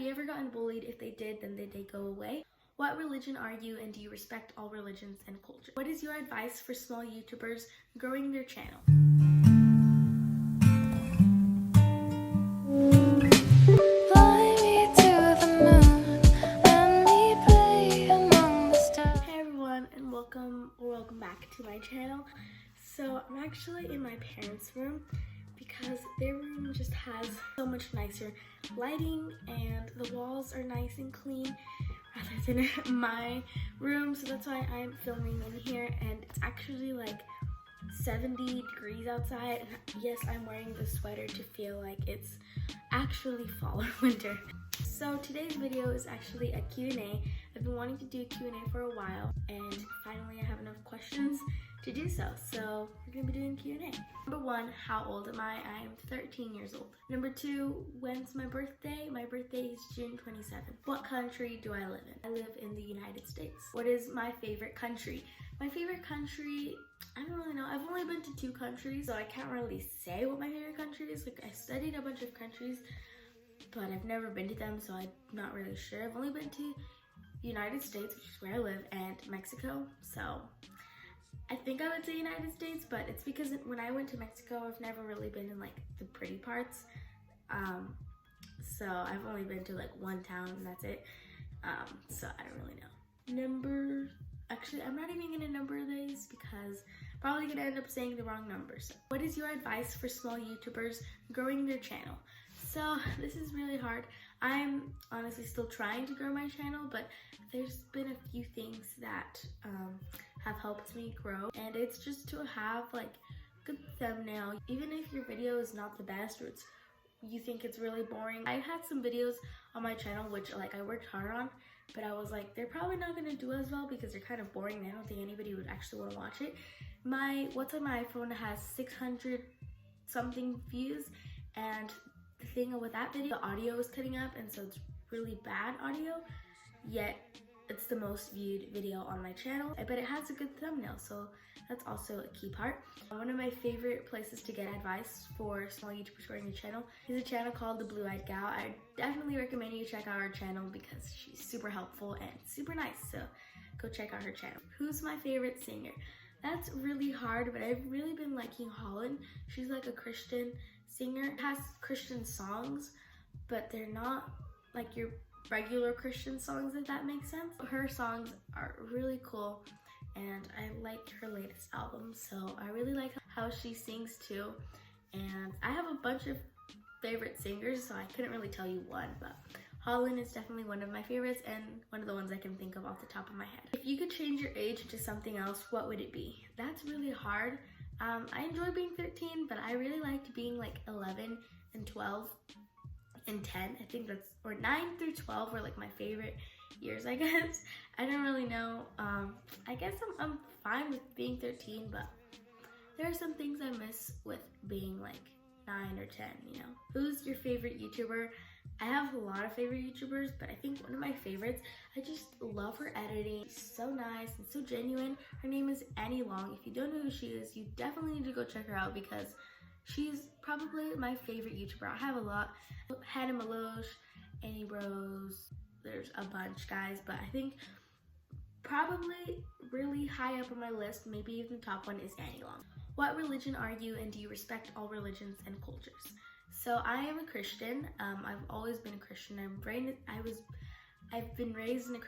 you ever gotten bullied? If they did, then did they go away? What religion are you, and do you respect all religions and culture? What is your advice for small YouTubers growing their channel? Hey everyone, and welcome back to my channel. So I'm actually in my parents' room because their room just has so much nicer lighting and the walls are nice and clean rather than my room, so that's why I'm filming in here. And it's actually like 70 degrees outside. Yes, I'm wearing the sweater to feel like it's actually fall or winter. So today's video is actually a Q&A. I've been wanting to do a Q&A for a while, and finally I have enough questions to do so. So we're gonna be doing Q&A. Number 1, how old am I? I am 13 years old. Number 2, when's my birthday? My birthday is June 27th. What country do I live in? I live in the United States. What is my favorite country? My favorite country, I don't really know. I've only been to 2 countries, so I can't really say what my favorite country is. Like, I studied a bunch of countries, but I've never been to them, so I'm not really sure. I've only been to United States, which is where I live, and Mexico, so I think I would say United States, but it's because when I went to Mexico, I've never really been in like the pretty parts. So I've only been to like one town and that's it. So I don't really know. Actually, I'm not even gonna number these because I'm probably gonna end up saying the wrong numbers. So what is your advice for small YouTubers growing their channel? So this is really hard. I'm honestly still trying to grow my channel, but there's been a few things that have helped me grow, and it's just to have like good thumbnail. Even if your video is not the best, or you think it's really boring. I had some videos on my channel which like I worked hard on, but I was like, they're probably not gonna do as well because they're kind of boring and I don't think anybody would actually want to watch it. What's on my iPhone has 600 something views, and the thing with that video, the audio is cutting up, and so it's really bad audio, yet it's the most viewed video on my channel, but it has a good thumbnail, so that's also a key part. One of my favorite places to get advice for small YouTubers growing your channel is a channel called TheBlueEyedGal. I definitely recommend you check out her channel because she's super helpful and super nice, so go check out her channel. Who's my favorite singer? That's really hard, but I've really been liking Holland. She's like a Christian singer, has Christian songs, but they're not like your regular Christian songs, if that makes sense. Her songs are really cool, and I liked her latest album, so I really like how she sings too. And I have a bunch of favorite singers, so I couldn't really tell you one, but Holland is definitely one of my favorites and one of the ones I can think of off the top of my head. If you could change your age to something else, what would it be? That's really hard. I enjoy being 13, but I really liked being like 11 and 12 and 10. I think that's, or 9 through 12 were like my favorite years, I guess. I don't really know. I guess I'm fine with being 13, but there are some things I miss with being like 9 or 10, you know. Who's your favorite YouTuber? I have a lot of favorite YouTubers, but I think one of my favorites, I just love her editing. She's so nice and so genuine. Her name is Annie Long. If you don't know who she is, you definitely need to go check her out because she's probably my favorite YouTuber. I have a lot. Hannah Malosh, Annie Bros, there's a bunch, guys, but I think probably really high up on my list, maybe even the top one, is Annie Long. What religion are you, and do you respect all religions and cultures? So I am a Christian. I've always been a Christian. I've been raised in a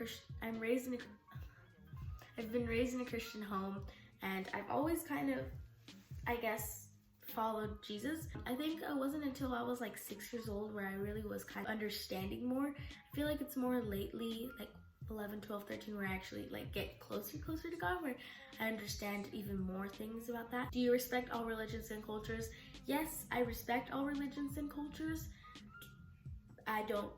Christian home, and I've always kind of, I guess, followed Jesus. I think it wasn't until I was like 6 years old where I really was kind of understanding more. I feel like it's more lately, like 11, 12, 13, where I actually like get closer to God, where I understand even more things about that. Do you respect all religions and cultures? Yes, I respect all religions and cultures.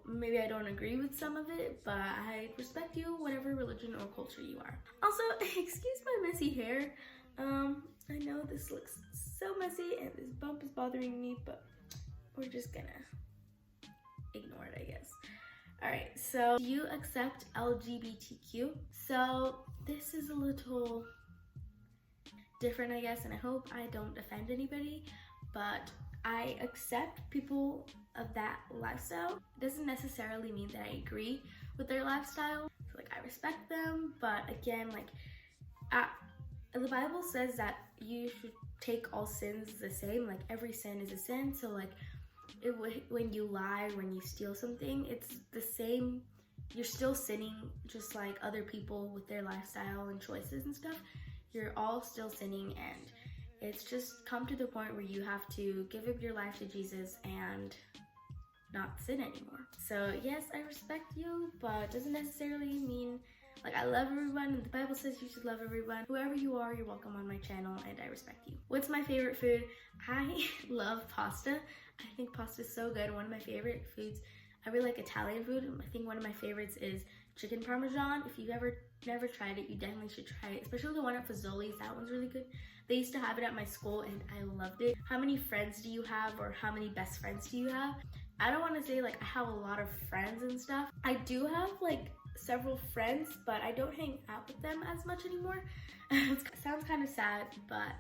Maybe I don't agree with some of it, but I respect you, whatever religion or culture you are. Also, excuse my messy hair. I know this looks so messy and this bump is bothering me, but we're just gonna ignore it, I guess. Alright, so do you accept LGBTQ? So this is a little different, I guess, and I hope I don't offend anybody, but I accept people of that lifestyle. It doesn't necessarily mean that I agree with their lifestyle. So, like, I respect them, but again, like, the Bible says that you should take all sins the same. Like, every sin is a sin. So, like, when you lie, when you steal something, it's the same. You're still sinning, just like other people with their lifestyle and choices and stuff. You're all still sinning, and it's just come to the point where you have to give up your life to Jesus and not sin anymore. So yes, I respect you, but it doesn't necessarily mean, like, I love everyone, and the Bible says you should love everyone. Whoever you are, you're welcome on my channel, and I respect you. What's my favorite food? I love pasta. I think pasta is so good. One of my favorite foods. I really like Italian food. I think one of my favorites is chicken parmesan. If you've never tried it, you definitely should try it, especially the one at Fazoli's. That one's really good. They used to have it at my school, and I loved it. How many friends do you have, or how many best friends do you have? I don't want to say like I have a lot of friends and stuff. I do have like several friends, but I don't hang out with them as much anymore. It sounds kind of sad, but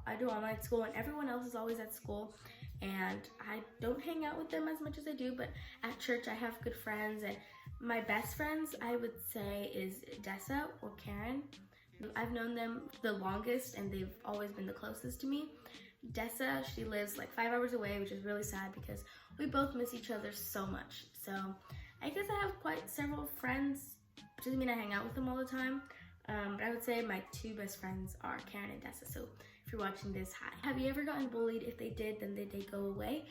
I do online school, and everyone else is always at school, and I don't hang out with them as much as I do. But at church, I have good friends, and my best friends, I would say, is Dessa or Karen. I've known them the longest, and they've always been the closest to me. Dessa, she lives like 5 hours away, which is really sad because we both miss each other so much. So I guess I have quite several friends. It doesn't mean I hang out with them all the time. But I would say my two best friends are Karen and Dessa. So if you're watching this, hi. Have you ever gotten bullied? If they did, then did they go away?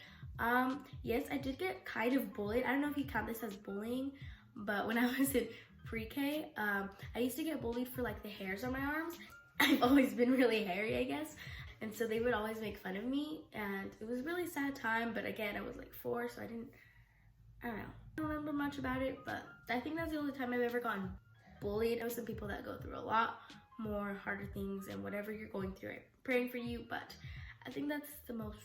Yes, I did get kind of bullied. I don't know if you count this as bullying, but when I was in pre-K, I used to get bullied for like the hairs on my arms. I've always been really hairy, I guess. And so they would always make fun of me, and it was a really sad time. But again, I was like 4, so I don't know. I don't remember much about it, but I think that's the only time I've ever gotten bullied. I know some people that go through a lot more harder things, and whatever you're going through, I'm praying for you, but I think that's the most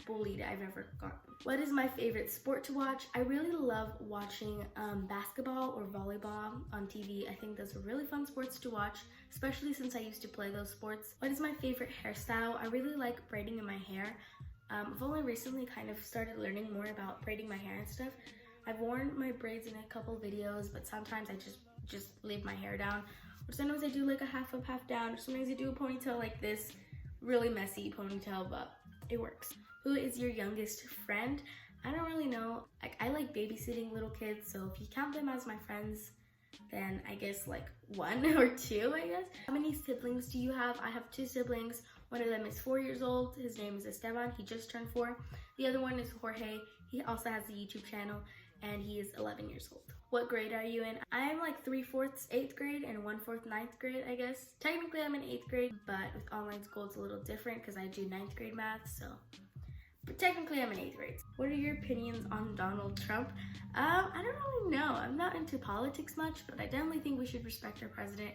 bullied I've ever gotten. What is my favorite sport to watch? I really love watching basketball or volleyball on TV. I think those are really fun sports to watch, especially since I used to play those sports. What is my favorite hairstyle? I really like braiding in my hair. I've only recently kind of started learning more about braiding my hair and stuff. I've worn my braids in a couple videos, but sometimes I just leave my hair down. Or sometimes I do like a half up, half down. Or sometimes I do a ponytail like this, really messy ponytail, but it works. Who is your youngest friend? I don't really know. Like, I like babysitting little kids, so if you count them as my friends, then I guess like 1 or 2, I guess. How many siblings do you have? I have 2 siblings. One of them is 4 years old. His name is Esteban. He just turned 4. The other one is Jorge. He also has a YouTube channel, and he is 11 years old. What grade are you in? I'm like 3/4 8th grade and 1/4 9th grade, I guess. Technically, I'm in 8th grade, but with online school, it's a little different because I do 9th grade math, so. But technically, I'm in 8th grade. What are your opinions on Donald Trump? I don't really know. I'm not into politics much, but I definitely think we should respect our president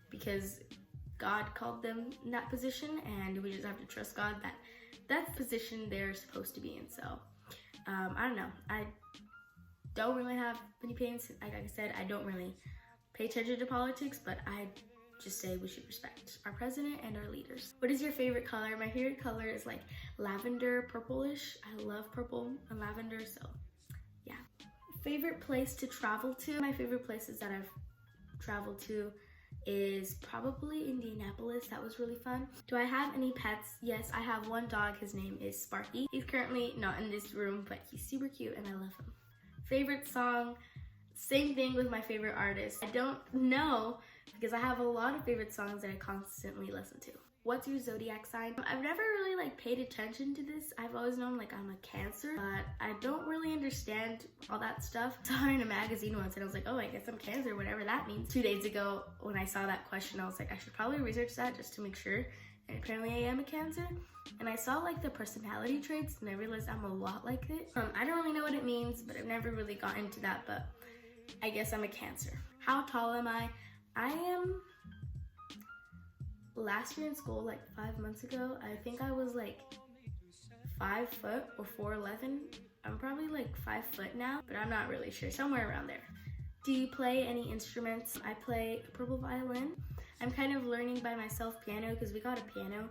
because God called them in that position, and we just have to trust God that that's the position they're supposed to be in. So, I don't know. I don't really have any opinions. Like I said, I don't really pay attention to politics, but I just say we should respect our president and our leaders. What is your favorite color? My favorite color is like lavender, purplish. I love purple and lavender, so yeah. Favorite place to travel to? My favorite places that I've traveled to is probably Indianapolis. That was really fun. Do I have any pets? Yes, I have one dog. His name is Sparky. He's currently not in this room, but he's super cute and I love him. Favorite song? Same thing with my favorite artist. I don't know because I have a lot of favorite songs that I constantly listen to. What's your zodiac sign? I've never really like paid attention to this. I've always known like I'm a Cancer, but I don't really understand all that stuff. I saw it in a magazine once and I was like, oh, I guess I'm Cancer, whatever that means. 2 days ago when I saw that question, I was like, I should probably research that just to make sure. And apparently I am a Cancer. And I saw like the personality traits and I realized I'm a lot like it. I don't really know what it means, but I've never really got into that, but I guess I'm a Cancer. How tall am I? I am, last year in school, like 5 months ago, I think I was like 5 foot or 4'11". I'm probably like 5 foot now, but I'm not really sure, somewhere around there. Do you play any instruments? I play purple violin. I'm kind of learning by myself piano because we got a piano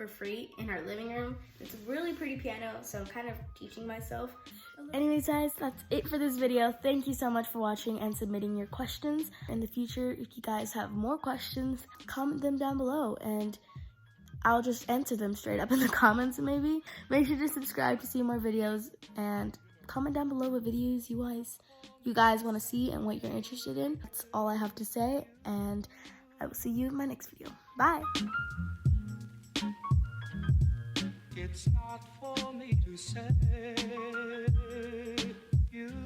for free in our living room. It's a really pretty piano, so I'm kind of teaching myself. Anyways guys, that's it for this video. Thank you so much for watching and submitting your questions. In the future, if you guys have more questions, comment them down below and I'll just answer them straight up in the comments maybe. Make sure to subscribe to see more videos and comment down below what videos you guys want to see and what you're interested in. That's all I have to say, and I will see you in my next video. Bye! It's not for me to say.